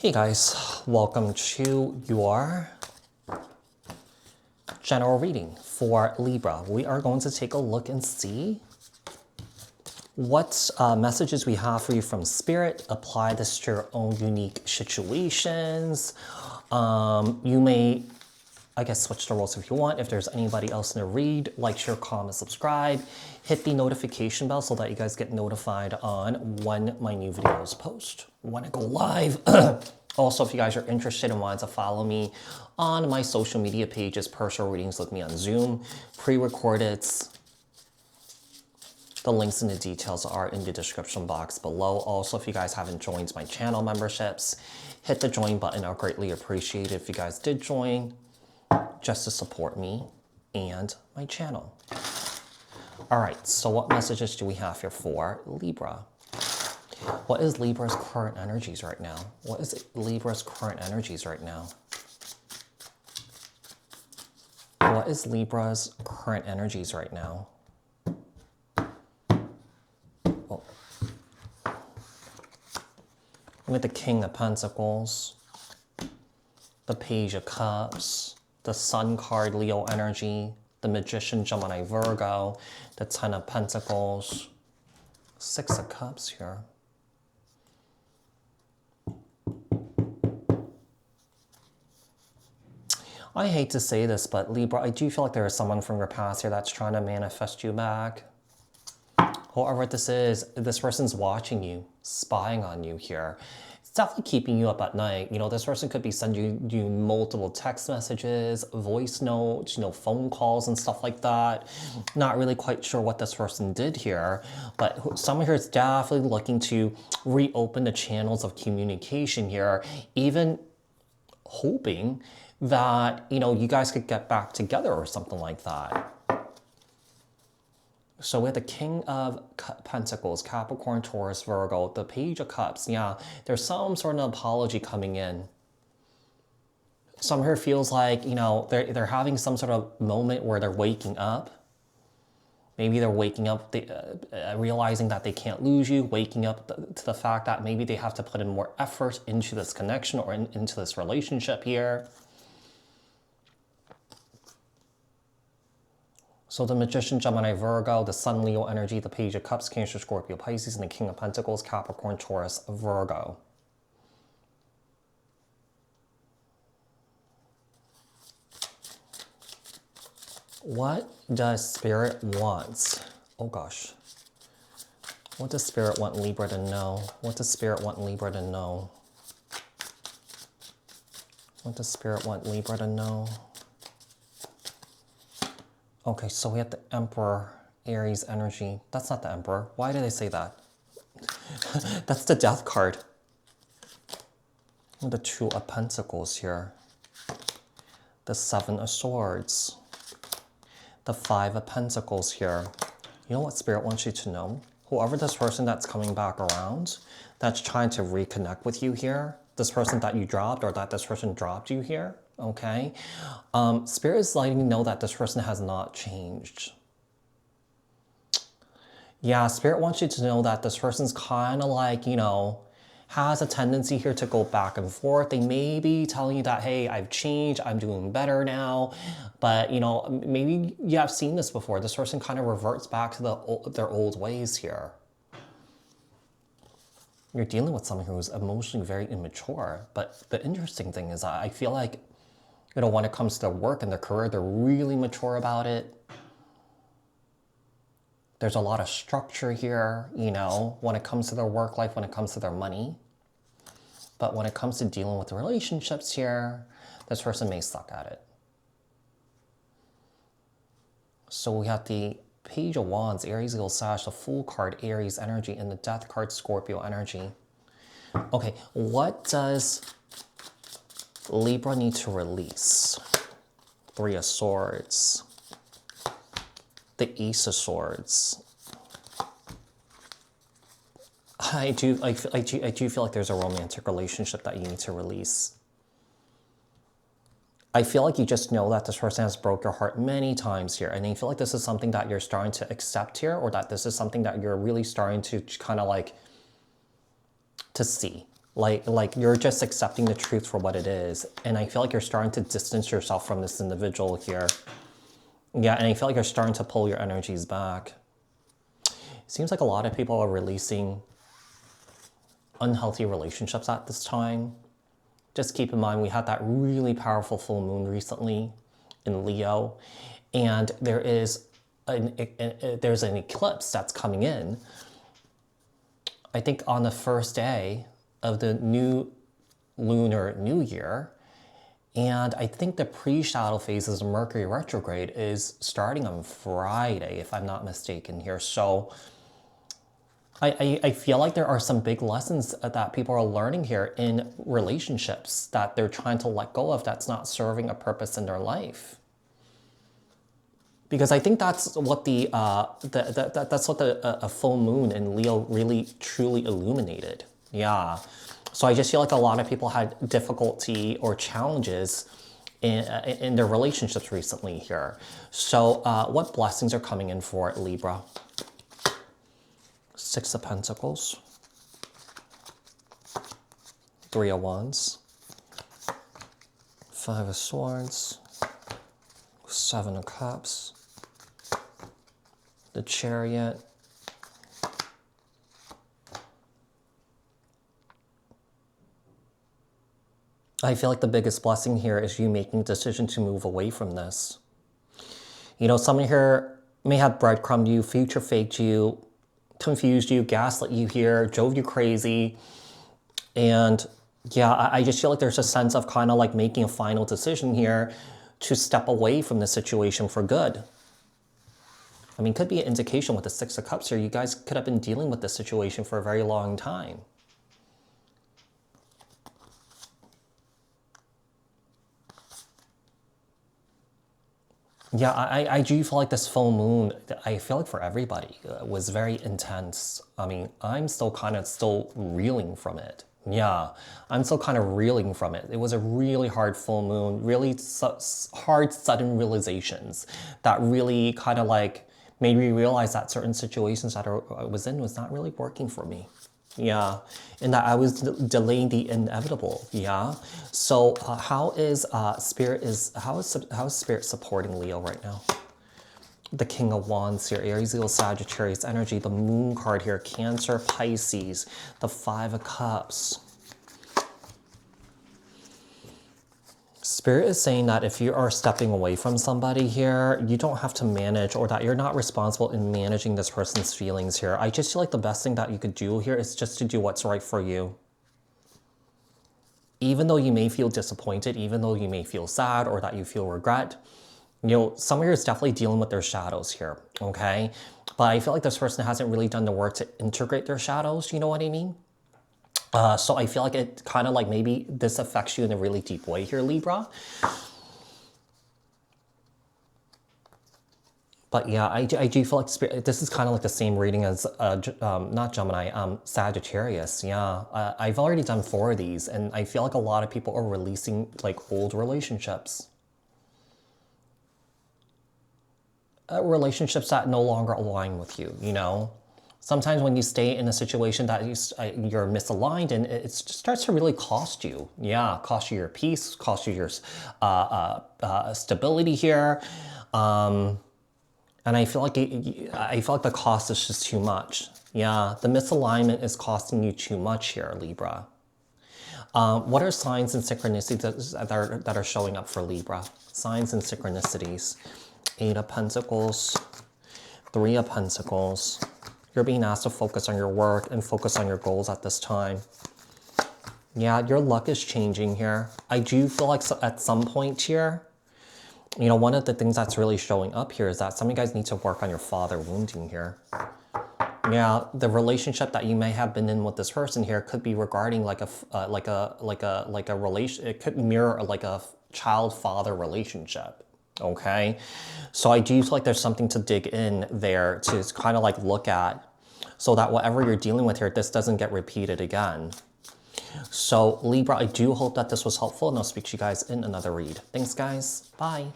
Hey guys, welcome to your general reading for Libra. We are going to take a look and see what messages we have for you from Spirit. Apply this to your own unique situations. You may, I guess, switch the roles if you want. If there's anybody else in the read, like, share, comment, subscribe. Hit the notification bell so that you guys get notified on when my new videos post, when I go live. Also, if you guys are interested and want to follow me on my social media pages, personal readings with me on Zoom, pre-recorded. The links and the details are in the description box below. Also, if you guys haven't joined my channel memberships, hit the join button. I'll greatly appreciate it if you guys did join, just to support me and my channel. All right, so what messages do we have here for Libra? What is Libra's current energies right now? What is Libra's current energies right now? What is Libra's current energies right now? Oh. With the King of Pentacles, the Page of Cups, the Sun card, Leo energy, the Magician, Gemini, Virgo, the Ten of Pentacles, Six of Cups here. I hate to say this, but Libra, I do feel like there is someone from your past here that's trying to manifest you back. Whoever this is, this person's watching you, spying on you here. It's definitely keeping you up at night. You know, this person could be sending you multiple text messages, voice notes, phone calls and stuff like that. Not really quite sure what this person did here, but someone here is definitely looking to reopen the channels of communication here, even hoping that, you guys could get back together or something like that. So we have the King of Pentacles, Capricorn, Taurus, Virgo, the Page of Cups. Yeah, there's some sort of apology coming in. Some here feels like, they're having some sort of moment where they're waking up. Maybe they're waking up, realizing that they can't lose you, waking up to the fact that maybe they have to put in more effort into this connection or into this relationship here. So the Magician, Gemini, Virgo, the Sun, Leo energy, the Page of Cups, Cancer, Scorpio, Pisces, and the King of Pentacles, Capricorn, Taurus, Virgo. What does Spirit want? Oh gosh. What does Spirit want Libra to know? What does Spirit want Libra to know? What does Spirit want Libra to know? Okay, so we have the Emperor, Aries energy. That's not the Emperor. Why did I say that? That's the Death card. The Two of Pentacles here. The Seven of Swords. The Five of Pentacles here. You know what Spirit wants you to know? Whoever this person that's coming back around, that's trying to reconnect with you here, this person that you dropped or that this person dropped you here, okay? Spirit is letting you know that this person has not changed. Yeah, Spirit wants you to know that this person's kind of like, has a tendency here to go back and forth. They may be telling you that, hey, I've changed, I'm doing better now. But, maybe you have seen this before. This person kind of reverts back to their old ways here. You're dealing with someone who's emotionally very immature. But the interesting thing is I feel like, when it comes to their work and their career, they're really mature about it. There's a lot of structure here, when it comes to their work life, when it comes to their money. But when it comes to dealing with the relationships here, this person may suck at it. So we have the Page of Wands, Aries, Leo, Sag, the Fool card, Aries energy, and the Death card, Scorpio energy. Okay, what does Libra need to release? Three of Swords. The Ace of Swords. I do feel like there's a romantic relationship that you need to release. I feel like you just know that this person has broke your heart many times here, and you feel like this is something that you're starting to accept here, or that this is something that you're really starting to kind of like to see. Like you're just accepting the truth for what it is. And I feel like you're starting to distance yourself from this individual here. Yeah, and I feel like you're starting to pull your energies back. It seems like a lot of people are releasing unhealthy relationships at this time. Just keep in mind, we had that really powerful full moon recently in Leo, and there's an eclipse that's coming in, I think on the first day of the new lunar new year. And I think the pre-shadow phases of Mercury retrograde is starting on Friday, if I'm not mistaken here. So I feel like there are some big lessons that people are learning here in relationships that they're trying to let go of that's not serving a purpose in their life. Because I think that's what a full moon in Leo really truly illuminated. Yeah. So I just feel like a lot of people had difficulty or challenges in their relationships recently here. So what blessings are coming in for it, Libra? Six of Pentacles, Three of Wands, Five of Swords, Seven of Cups, the Chariot, I feel like the biggest blessing here is you making a decision to move away from this. You know, someone here may have breadcrumbed you, future faked you, confused you, gaslit you here, drove you crazy. And yeah, I just feel like there's a sense of kind of like making a final decision here to step away from the situation for good. I mean, could be an indication with the Six of Cups here. You guys could have been dealing with this situation for a very long time. Yeah, I do feel like this full moon, I feel like for everybody, was very intense. I mean, I'm still kind of reeling from it. Yeah, I'm still kind of reeling from it. It was a really hard full moon, really hard sudden realizations that really kind of like made me realize that certain situations that I was in was not really working for me. Yeah, and that I was delaying the inevitable. Yeah. So how is Spirit supporting Leo right now? The King of Wands here, Aries, Leo, Sagittarius energy, the Moon card here, Cancer, Pisces, the Five of Cups. Spirit is saying that if you are stepping away from somebody here, you don't have to manage, or that you're not responsible in managing this person's feelings here. I just feel like the best thing that you could do here is just to do what's right for you. Even though you may feel disappointed, even though you may feel sad or that you feel regret, you know, someone here is definitely dealing with their shadows here, okay? But I feel like this person hasn't really done the work to integrate their shadows, you know what I mean? So I feel like it kind of like maybe this affects you in a really deep way here, Libra. But yeah, I do feel like this is kind of like the same reading as, not Gemini, Sagittarius. Yeah, I've already done 4 of these, and I feel like a lot of people are releasing like old relationships. Relationships that no longer align with you, you know? Sometimes when you stay in a situation that you're misaligned and it starts to really cost you. Yeah, cost you your peace, cost you your stability here. And I feel like the cost is just too much. Yeah, the misalignment is costing you too much here, Libra. What are signs and synchronicities that are showing up for Libra? Signs and synchronicities. 8 of Pentacles, 3 of Pentacles. You're being asked to focus on your work and focus on your goals at this time. Yeah, your luck is changing here. I do feel like at some point here, you know, one of the things that's really showing up here is that some of you guys need to work on your father wounding here. Yeah, the relationship that you may have been in with this person here could be regarding like a relation. It could mirror like a child-father relationship. Okay, so I do feel like there's something to dig in there to kind of like look at, so that whatever you're dealing with here, this doesn't get repeated again. So Libra, I do hope that this was helpful, and I'll speak to you guys in another read. Thanks, guys. Bye.